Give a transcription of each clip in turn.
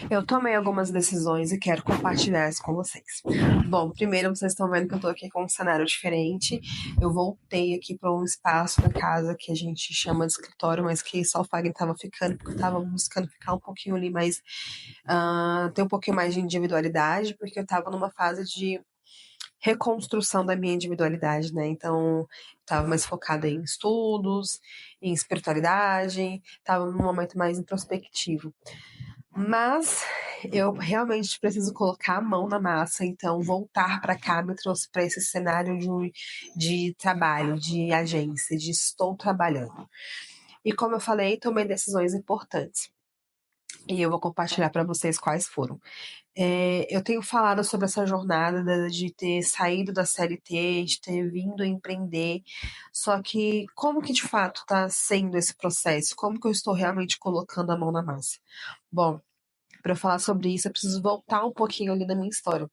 Eu tomei algumas decisões e quero compartilhar isso com vocês. Bom, primeiro vocês estão vendo que eu tô aqui com um cenário diferente. Eu voltei aqui para um espaço da casa que a gente chama de escritório, mas que só o Fagner tava ficando, porque eu tava buscando ficar um pouquinho ali mais, ter um pouquinho mais de individualidade, porque eu tava numa fase de reconstrução da minha individualidade, né? Então, estava mais focada em estudos, em espiritualidade, estava num momento mais introspectivo. Mas eu realmente preciso colocar a mão na massa, então voltar para cá me trouxe para esse cenário de trabalho, de agência, de estou trabalhando. E como eu falei, tomei decisões importantes. E eu vou compartilhar para vocês quais foram. Eu tenho falado sobre essa jornada de ter saído da CLT, de ter vindo empreender, só que como que de fato está sendo esse processo? Como que eu estou realmente colocando a mão na massa? Bom, para falar sobre isso, eu preciso voltar um pouquinho ali na minha história.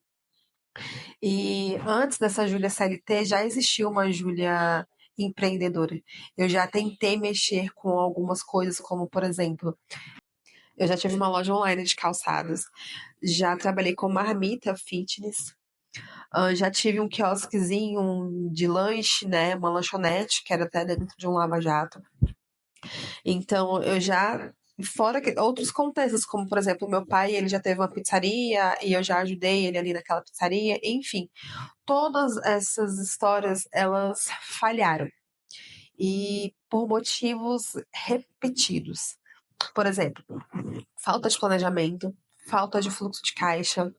E antes dessa Júlia CLT, já existiu uma Júlia empreendedora. Eu já tentei mexer com algumas coisas, como por exemplo, eu já tive uma loja online de calçados, já trabalhei com marmita fitness, já tive um quiosquezinho de lanche, né, uma lanchonete, que era até dentro de um lava-jato. Então, eu já fora que, outros contextos, como por exemplo, meu pai, ele já teve uma pizzaria e eu já ajudei ele ali naquela pizzaria, enfim, todas essas histórias elas falharam e por motivos repetidos. Por exemplo, falta de planejamento, falta de fluxo de caixa,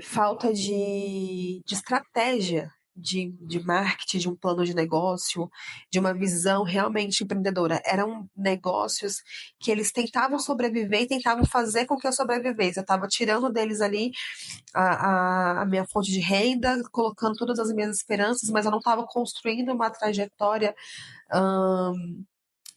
falta de estratégia de marketing, de um plano de negócio, de uma visão realmente empreendedora. Eram negócios que eles tentavam sobreviver e tentavam fazer com que eu sobrevivesse. Eu estava tirando deles ali a minha fonte de renda, colocando todas as minhas esperanças, mas eu não estava construindo uma trajetória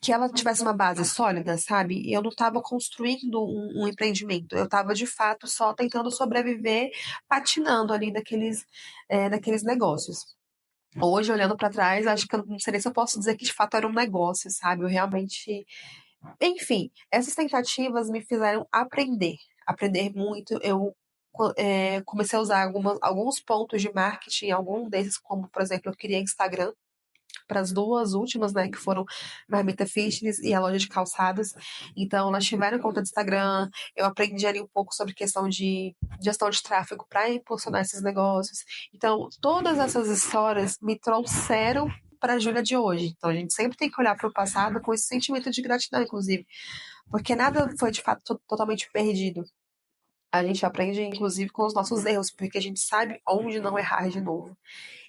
que ela tivesse uma base sólida, sabe? E eu não estava construindo um empreendimento, eu estava de fato só tentando sobreviver, patinando ali naqueles negócios. Hoje, olhando para trás, acho que eu não sei nem se eu posso dizer que de fato era um negócio, sabe? Eu realmente. Enfim, essas tentativas me fizeram aprender muito. Eu comecei a usar alguns pontos de marketing, algum desses, como por exemplo, eu criei Instagram para as duas últimas, né, que foram Marmita Fitness e a loja de calçados. Então, elas tiveram conta de Instagram, eu aprendi ali um pouco sobre questão de gestão de tráfego para impulsionar esses negócios. Então, todas essas histórias me trouxeram para a Júlia de hoje. Então, a gente sempre tem que olhar para o passado com esse sentimento de gratidão, inclusive, porque nada foi de fato totalmente perdido. A gente aprende, inclusive, com os nossos erros, porque a gente sabe onde não errar de novo.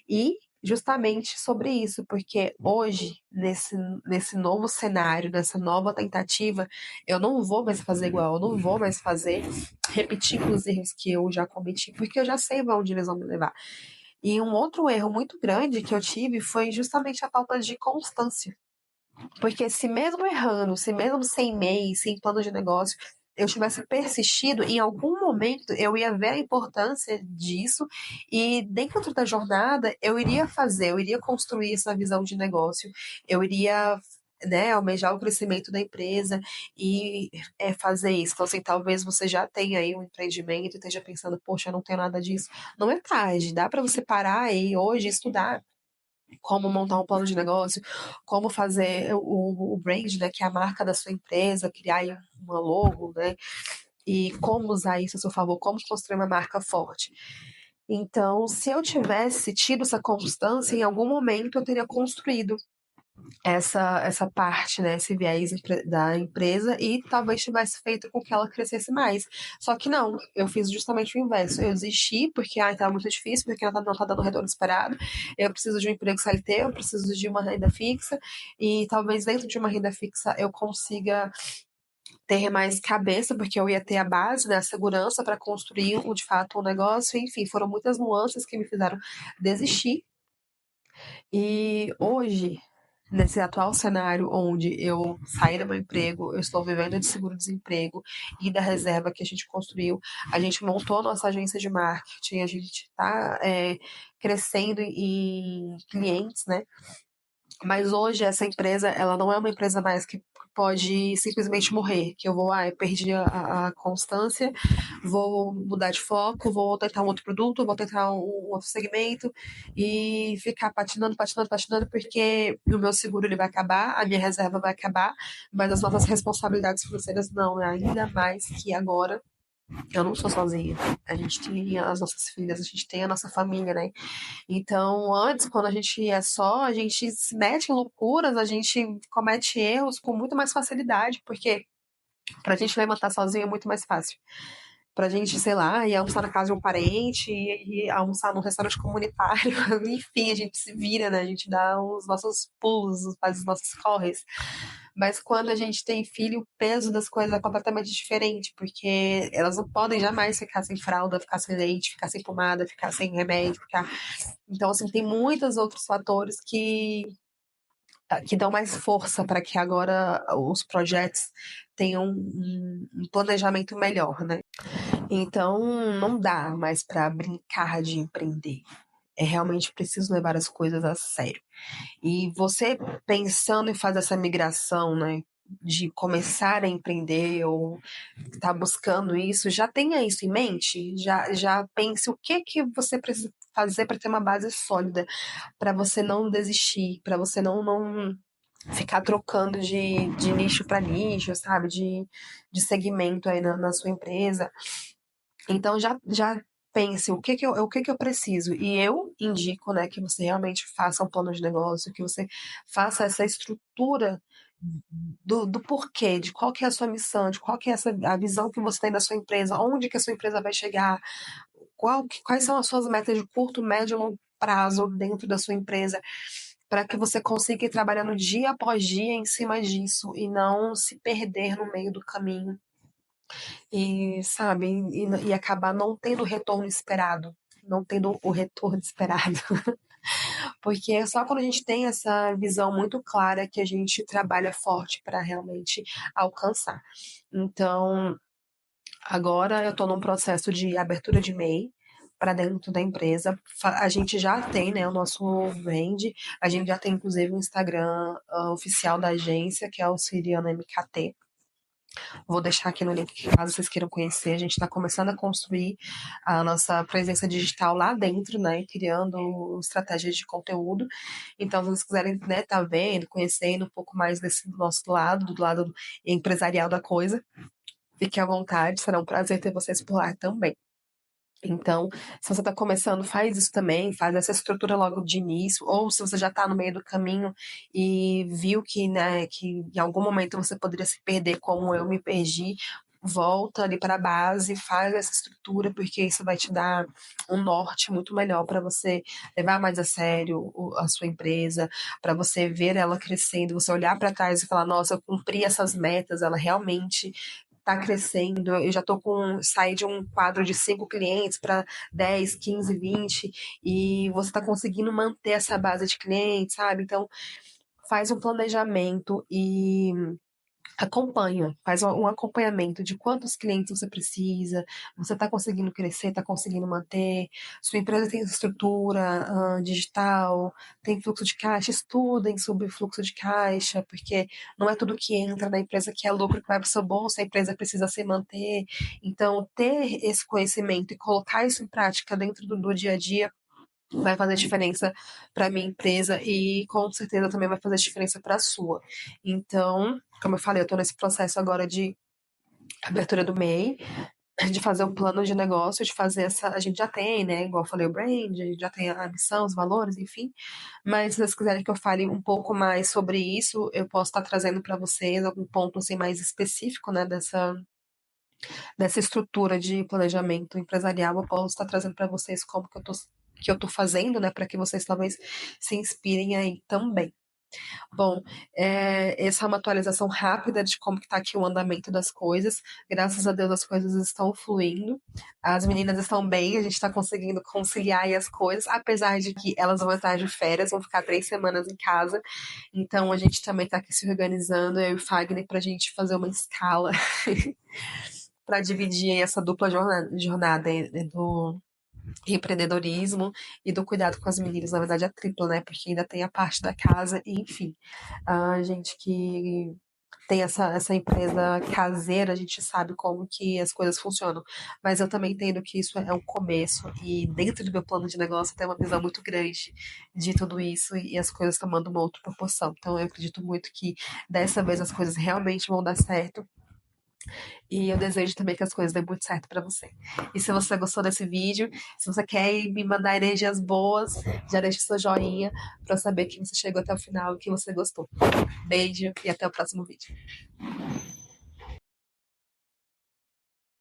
E justamente sobre isso, porque hoje, nesse novo cenário, nessa nova tentativa, eu não vou mais fazer igual, eu não vou mais repetir os erros que eu já cometi, porque eu já sei onde eles vão me levar. E um outro erro muito grande que eu tive foi justamente a falta de constância. Porque se mesmo errando, se mesmo sem MEI, sem plano de negócio, eu tivesse persistido, em algum momento eu ia ver a importância disso e dentro da jornada eu iria construir essa visão de negócio, eu iria, né, almejar o crescimento da empresa e fazer isso. Então, assim, talvez você já tenha aí um empreendimento e esteja pensando, poxa, eu não tenho nada disso. Não é tarde, dá para você parar aí hoje e estudar como montar um plano de negócio, como fazer o brand, né, que é a marca da sua empresa, criar aí uma logo, né, e como usar isso a seu favor, como construir uma marca forte. Então, se eu tivesse tido essa constância, em algum momento eu teria construído essa parte, né, esse viés da empresa e talvez tivesse feito com que ela crescesse mais. Só que não, eu fiz justamente o inverso. Eu desisti porque tá muito difícil, porque não tá dando o retorno esperado. Eu preciso de um emprego CLT, eu preciso de uma renda fixa e talvez dentro de uma renda fixa eu consiga ter mais cabeça, porque eu ia ter a base, né, a segurança para construir de fato um negócio. Enfim, foram muitas nuances que me fizeram desistir. E hoje, nesse atual cenário onde eu saí do meu emprego, eu estou vivendo de seguro-desemprego e da reserva que a gente construiu, a gente montou a nossa agência de marketing, a gente está crescendo em clientes, né? Mas hoje essa empresa, ela não é uma empresa mais que pode simplesmente morrer, que eu vou, eu perdi a constância, vou mudar de foco, vou tentar um outro produto, vou tentar um outro segmento e ficar patinando, patinando, patinando, porque o meu seguro ele vai acabar, a minha reserva vai acabar, mas as nossas responsabilidades financeiras não, né? Ainda mais que agora eu não sou sozinha. A gente tem as nossas filhas, a gente tem a nossa família, né? Então, antes, quando a gente é só, a gente se mete em loucuras, a gente comete erros com muito mais facilidade, porque pra gente levantar sozinho é muito mais fácil. Pra gente, sei lá, ir almoçar na casa de um parente, ir almoçar num restaurante comunitário, enfim, a gente se vira, né? A gente dá os nossos pulos, faz os nossos corres. Mas quando a gente tem filho, o peso das coisas é completamente diferente, porque elas não podem jamais ficar sem fralda, ficar sem leite, ficar sem pomada, ficar sem remédio, ficar. Então, assim, tem muitos outros fatores que dão mais força para que agora os projetos tenham um planejamento melhor, né? Então, não dá mais para brincar de empreender. É realmente preciso levar as coisas a sério. E você pensando em fazer essa migração, né? De começar a empreender ou estar buscando isso, já tenha isso em mente, já pense o que você precisa fazer para ter uma base sólida, para você não desistir, para você não ficar trocando de nicho para nicho, sabe? De segmento aí na sua empresa. Então já pense o que que eu preciso. E eu indico, né, que você realmente faça um plano de negócio, que você faça essa estrutura do porquê, de qual que é a sua missão, de qual que é a visão que você tem da sua empresa, onde que a sua empresa vai chegar, quais são as suas metas de curto, médio e longo prazo dentro da sua empresa, para que você consiga ir trabalhando dia após dia em cima disso e não se perder no meio do caminho e, sabe, e acabar não tendo o retorno esperado. Não tendo o retorno esperado. Porque é só quando a gente tem essa visão muito clara que a gente trabalha forte para realmente alcançar. Então, agora eu estou num processo de abertura de MEI para dentro da empresa. A gente já tem, né, o nosso brand, a gente já tem inclusive o Instagram oficial da agência, que é o Siriana MKT. Vou deixar aqui no link caso vocês queiram conhecer. A gente está começando a construir a nossa presença digital lá dentro, né? Criando estratégias de conteúdo. Então, se vocês quiserem, né, tá vendo, conhecendo um pouco mais desse nosso lado, do lado empresarial da coisa, fique à vontade. Será um prazer ter vocês por lá também. Então, se você está começando, faz isso também, faz essa estrutura logo de início, ou se você já está no meio do caminho e viu que, né, que em algum momento você poderia se perder, como eu me perdi, volta ali para a base, faz essa estrutura, porque isso vai te dar um norte muito melhor para você levar mais a sério a sua empresa, para você ver ela crescendo, você olhar para trás e falar, nossa, eu cumpri essas metas, ela realmente tá crescendo. Eu já tô com sair de um quadro de 5 clientes para 10, 15, 20 e você tá conseguindo manter essa base de clientes, sabe? Então, faz um planejamento e acompanha, faz um acompanhamento de quantos clientes você precisa, você está conseguindo crescer, está conseguindo manter, sua empresa tem estrutura digital, tem fluxo de caixa, estudem sobre fluxo de caixa, porque não é tudo que entra na empresa que é lucro que vai para o seu bolso, a empresa precisa se manter. Então, ter esse conhecimento e colocar isso em prática dentro do dia a dia vai fazer diferença para minha empresa e com certeza também vai fazer diferença para a sua. Então, como eu falei, eu estou nesse processo agora de abertura do MEI, de fazer um plano de negócio, de fazer essa. A gente já tem, né? Igual eu falei, o brand, a gente já tem a missão, os valores, enfim. Mas se vocês quiserem que eu fale um pouco mais sobre isso, eu posso estar trazendo para vocês algum ponto assim, mais específico, né? Dessa estrutura de planejamento empresarial, eu posso estar trazendo para vocês como que eu tô fazendo, né, para que vocês talvez se inspirem aí também. Bom, essa é uma atualização rápida de como está aqui o andamento das coisas. Graças a Deus as coisas estão fluindo. As meninas estão bem, a gente está conseguindo conciliar aí as coisas, apesar de que elas vão estar de férias, vão ficar 3 semanas em casa. Então a gente também está aqui se organizando, eu e o Fagner, para a gente fazer uma escala para dividir essa dupla jornada empreendedorismo e do cuidado com as meninas, na verdade é triplo, né? Porque ainda tem a parte da casa e enfim. A gente que tem essa empresa caseira, a gente sabe como que as coisas funcionam. Mas eu também entendo que isso é um começo e dentro do meu plano de negócio tem uma visão muito grande de tudo isso e as coisas tomando uma outra proporção. Então eu acredito muito que dessa vez as coisas realmente vão dar certo e eu desejo também que as coisas dêem muito certo pra você. E se você gostou desse vídeo, se você quer me mandar energias boas, já deixa o seu joinha pra eu saber que você chegou até o final e que você gostou. Beijo e até o próximo vídeo.